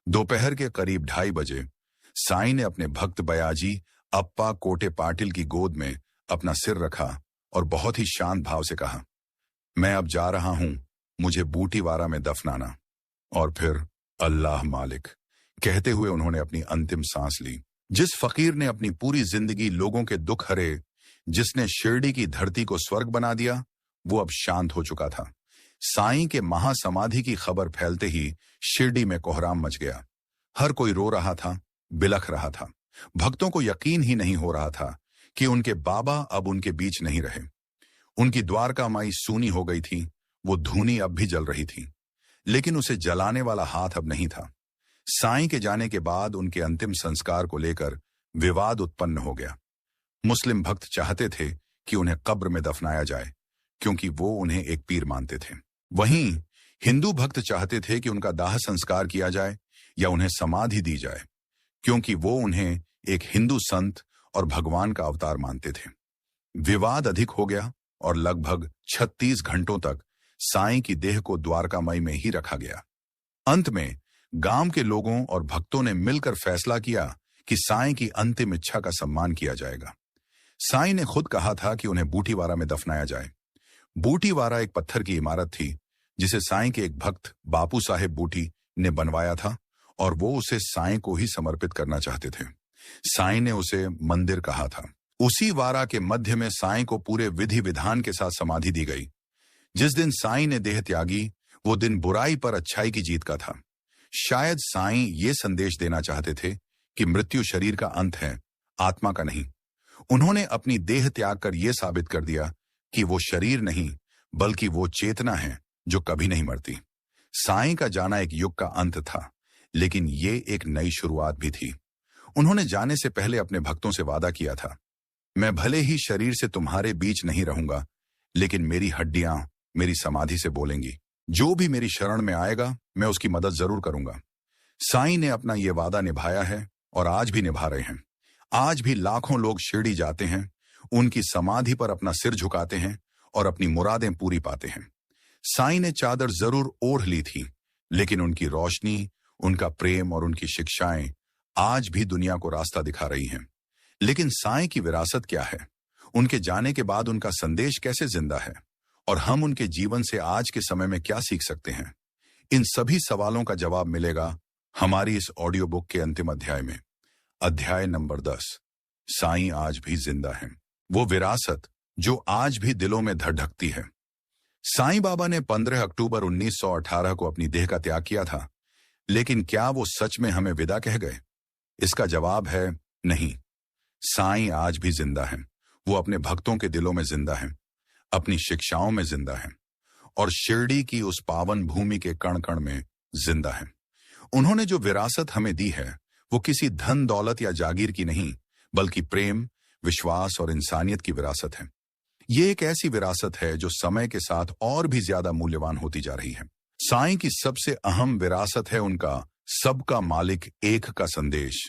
S1: दोपहर के करीब 2:30 बजे साईं ने अपने भक्त बयाजी अप्पा कोटे पाटिल की गोद में अपना सिर रखा और बहुत ही शांत भाव से कहा, मैं अब जा रहा हूं, मुझे बूटीवारा में दफनाना। और फिर अल्लाह मालिक कहते हुए उन्होंने अपनी अंतिम सांस ली। जिस फकीर ने अपनी पूरी जिंदगी लोगों के दुख हरे, जिसने शिरडी की धरती को स्वर्ग बना दिया, वो अब शांत हो चुका था। साईं के महासमाधि की खबर फैलते ही शिरडी में कोहराम मच गया। हर कोई रो रहा था, बिलख रहा था। भक्तों को यकीन ही नहीं हो रहा था कि उनके बाबा अब उनके बीच नहीं रहे। उनकी द्वारका माई सूनी हो गई थी, वो धूनी अब भी जल रही थी, लेकिन उसे जलाने वाला हाथ अब नहीं था। साईं के जाने के बाद उनके अंतिम संस्कार को लेकर विवाद उत्पन्न हो गया। मुस्लिम भक्त चाहते थे कि उन्हें कब्र में दफनाया जाए, क्योंकि वो उन्हें एक पीर मानते थे। वहीं हिंदू भक्त चाहते थे कि उनका दाह संस्कार किया जाए या उन्हें समाधि दी जाए, क्योंकि वो उन्हें एक हिंदू संत और भगवान का अवतार मानते थे। विवाद अधिक हो गया और लगभग 36 घंटों तक साईं की देह को द्वारकामाई में ही रखा गया। अंत में गांव के लोगों और भक्तों ने मिलकर फैसला किया कि साईं की अंतिम इच्छा का सम्मान किया जाएगा। साईं ने खुद कहा था कि उन्हें बूटीवारा में दफनाया जाए। बूटीवारा एक पत्थर की इमारत थी जिसे साईं के एक भक्त बापू साहेब बूटी ने बनवाया था और वो उसे साईं को ही समर्पित करना चाहते थे। साईं ने उसे मंदिर कहा था। उसी वारा के मध्य में साईं को पूरे विधि विधान के साथ समाधि दी गई। जिस दिन साईं ने देह त्यागी, वो दिन बुराई पर अच्छाई की जीत का था। शायद साईं ये संदेश देना चाहते थे कि मृत्यु शरीर का अंत है, आत्मा का नहीं। उन्होंने अपनी देह त्याग कर यह साबित कर दिया कि वो शरीर नहीं, बल्कि वो चेतना है जो कभी नहीं मरती। साईं का जाना एक युग का अंत था, लेकिन ये एक नई शुरुआत भी थी। उन्होंने जाने से पहले अपने भक्तों से वादा किया था, मैं भले ही शरीर से तुम्हारे बीच नहीं रहूंगा, लेकिन मेरी हड्डियां मेरी समाधि से बोलेंगी। जो भी मेरी शरण में आएगा, मैं उसकी मदद जरूर करूंगा। साईं ने अपना यह वादा निभाया है और आज भी निभा रहे हैं। आज भी लाखों लोग शिरडी जाते हैं, उनकी समाधि पर अपना सिर झुकाते हैं और अपनी मुरादें पूरी पाते हैं। साईं ने चादर जरूर ओढ़ ली थी, लेकिन उनकी रोशनी, उनका प्रेम और उनकी शिक्षाएं आज भी दुनिया को रास्ता दिखा रही हैं। लेकिन साईं की विरासत क्या है? उनके जाने के बाद उनका संदेश कैसे जिंदा है? और हम उनके जीवन से आज के समय में क्या सीख सकते हैं? इन सभी सवालों का जवाब मिलेगा हमारी इस ऑडियो बुक के अंतिम अध्याय में। अध्याय नंबर 10, साईं आज भी जिंदा है। वो विरासत जो आज भी दिलों में धड़कती है। साईं बाबा ने 15 अक्टूबर 1918 को अपनी देह का त्याग किया था, लेकिन क्या वो सच में हमें विदा कह गए? इसका जवाब है नहीं। साईं आज भी जिंदा है। वो अपने भक्तों के दिलों में जिंदा है, अपनी शिक्षाओं में जिंदा है और शिरडी की उस पावन भूमि के कण कण में जिंदा है। उन्होंने जो विरासत हमें दी है, वो किसी धन दौलत या जागीर की नहीं, बल्कि प्रेम, विश्वास और इंसानियत की विरासत है। ये एक ऐसी विरासत है जो समय के साथ और भी ज्यादा मूल्यवान होती जा रही है। साईं की सबसे अहम विरासत है उनका सबका मालिक एक का संदेश।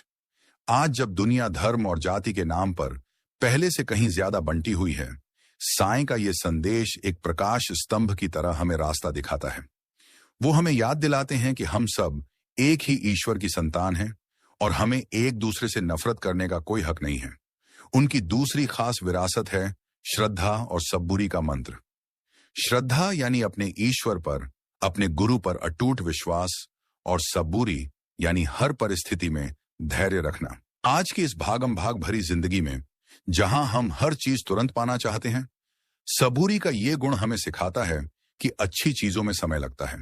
S1: आज जब दुनिया धर्म और जाति के नाम पर पहले से कहीं ज्यादा बंटी हुई है, साईं का ये संदेश एक प्रकाश स्तंभ की तरह हमें रास्ता दिखाता है। वो हमें याद दिलाते हैं कि हम सब एक ही ईश्वर की संतान हैं और हमें एक दूसरे से नफरत करने का कोई हक नहीं है। उनकी दूसरी खास विरासत है श्रद्धा और सब्बुरी का मंत्र। श्रद्धा यानी अपने ईश्वर पर, अपने गुरु पर अटूट विश्वास, और सब्बुरी यानी हर परिस्थिति में धैर्य रखना। आज की इस भागम भाग भरी जिंदगी में जहां हम हर चीज तुरंत पाना चाहते हैं, सबूरी का ये गुण हमें सिखाता है कि अच्छी चीजों में समय लगता है।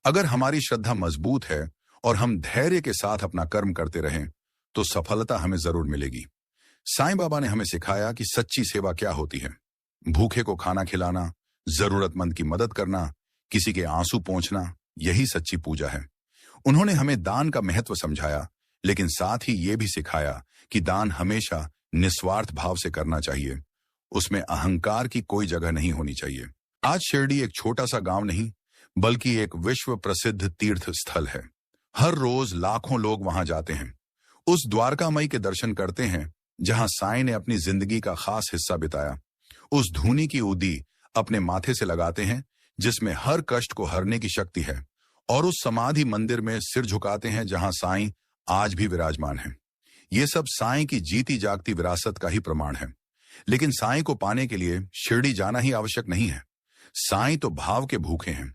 S1: अगर हमारी श्रद्धा मजबूत है और हम धैर्य के साथ अपना कर्म करते रहें तो सफलता हमें जरूर मिलेगी। साईं बाबा ने हमें सिखाया कि सच्ची सेवा क्या होती है। भूखे को खाना खिलाना, जरूरतमंद की मदद करना, किसी के आंसू पोंछना, यही सच्ची पूजा है। उन्होंने हमें दान का महत्व समझाया, लेकिन साथ ही ये भी सिखाया कि दान हमेशा निस्वार्थ भाव से करना चाहिए। उसमें अहंकार की कोई जगह नहीं होनी चाहिए। आज शिरडी एक छोटा सा गांव नहीं, बल्कि एक विश्व प्रसिद्ध तीर्थ स्थल है। हर रोज लाखों लोग वहां जाते हैं। उस द्वारकामई के दर्शन करते हैं जहां साईं ने अपनी जिंदगी का खास हिस्सा बिताया। उस धूनी की उदी अपने माथे से लगाते हैं जिसमें हर कष्ट को हरने की शक्ति है, और उस समाधि मंदिर में सिर झुकाते हैं जहां साईं आज भी विराजमान है। ये सब साईं की जीती जागती विरासत का ही प्रमाण है। लेकिन साईं को पाने के लिए शिरडी जाना ही आवश्यक नहीं है। साईं तो भाव के भूखे हैं।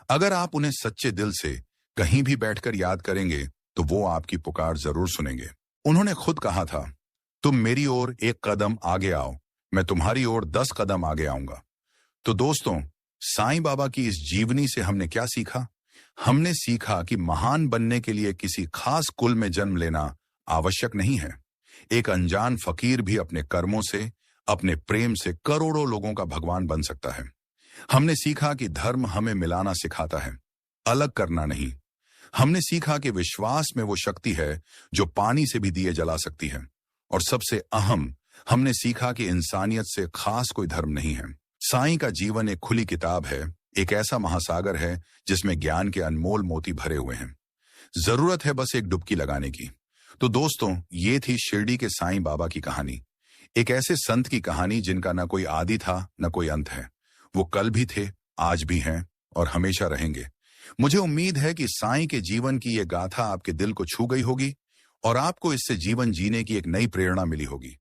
S1: अगर आप उन्हें सच्चे दिल से कहीं भी बैठकर याद करेंगे तो वो आपकी पुकार जरूर सुनेंगे। उन्होंने खुद कहा था, तुम मेरी ओर एक कदम आगे आओ, मैं तुम्हारी ओर 10 कदम आगे आऊंगा। तो दोस्तों, साईं बाबा की इस जीवनी से हमने क्या सीखा? हमने सीखा कि महान बनने के लिए किसी खास कुल में जन्म लेना आवश्यक नहीं है। एक अनजान फकीर भी अपने कर्मों से, अपने प्रेम से करोड़ों लोगों का भगवान बन सकता है। हमने सीखा कि धर्म हमें मिलाना सिखाता है, अलग करना नहीं। हमने सीखा कि विश्वास में वो शक्ति है जो पानी से भी दिए जला सकती है। और सबसे अहम, हमने सीखा कि इंसानियत से खास कोई धर्म नहीं है। साईं का जीवन एक खुली किताब है, एक ऐसा महासागर है जिसमें ज्ञान के अनमोल मोती भरे हुए हैं। जरूरत है बस एक डुबकी लगाने की। तो दोस्तों, ये थी शिरडी के साईं बाबा की कहानी। एक ऐसे संत की कहानी जिनका न कोई आदि था न कोई अंत है। वो कल भी थे, आज भी हैं और हमेशा रहेंगे। मुझे उम्मीद है कि साईं के जीवन की ये गाथा आपके दिल को छू गई होगी और आपको इससे जीवन जीने की एक नई प्रेरणा मिली होगी।